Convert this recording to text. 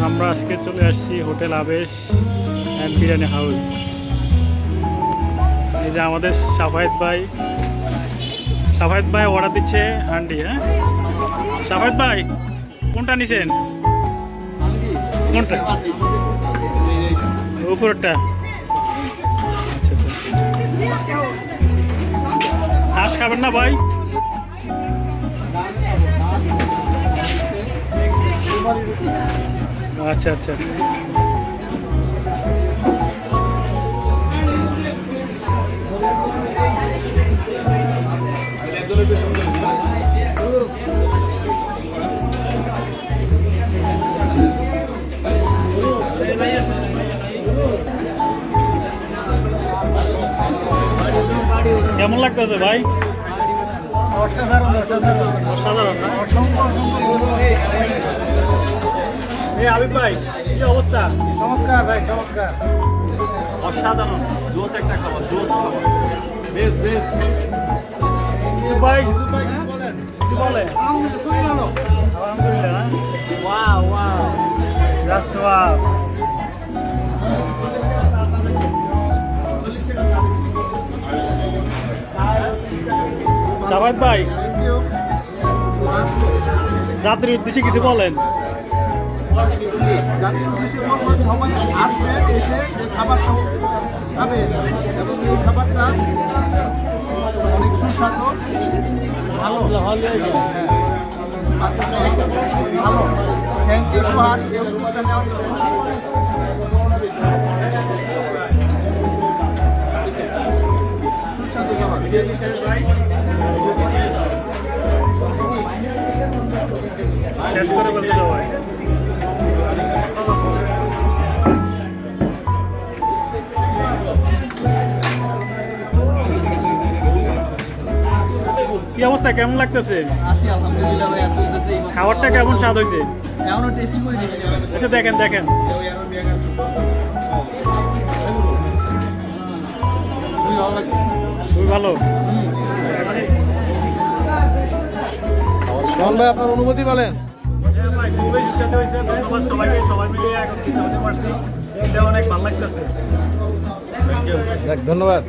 আমরা আজকে চলে আসছি hotel Avesh and biryani house. এই যে আমাদের সাফায়েত ভাই অর্ডার দিচ্ছে হান্ডি। হ্যাঁ সাফায়েত ভাই, কোনটা নিছেন? কোনটা? উপরটা। আচ্ছা আচ্ছা, হাঁস খাবেন না ভাই? আচ্ছা আচ্ছা, কেমন লাগতেছে ভাই? অসাধারণ না? এই আবিব ভাই, কি অবস্থা? চমৎকার ভাই, চমৎকার, অসাধারণ, জোস একটা খাবার, জোস খাবার, বেস্ট বেস্ট। ইউসুফ ভাই কি বলে? আলহামদুলিল্লাহ। Wow wow, just wow. Safayet ভাই, জাতির উদ্দেশ্যে কিছু বলেন। জাতির উদ্দেশ্যে বলবো, সবাই আসবেন, এসে এই খাবারটা খাবেন এবং এই খাবারটা অনেক সুস্বাদু, ভালো ভালো। থ্যাংক ইউ সোহাগ, এই উদ্যোগটা নেওয়ার জন্য। সুস্বাদু খাবার। শেষ করে বলতে সবাই। কি অবস্থা, কেমন লাগতেছে? আছি আলহামদুলিল্লাহ ভাই, চলতেছে। খাবারটা কেমন স্বাদ হয়েছে? এখনো টেস্টি করে দেখি। আচ্ছা দেখেন দেখেন, খুবই ভালো লাগছে, খুবই ভালো। শোন ভাই, আপনার অনুভূতি বলেন। খুবই সুস্বাদু হয়েছে, ধন্যবাদ সবাইকে, সবাই মিলে এখন খেতে হতে পারছি, এটা অনেক ভালো লাগতেছে। ধন্যবাদ।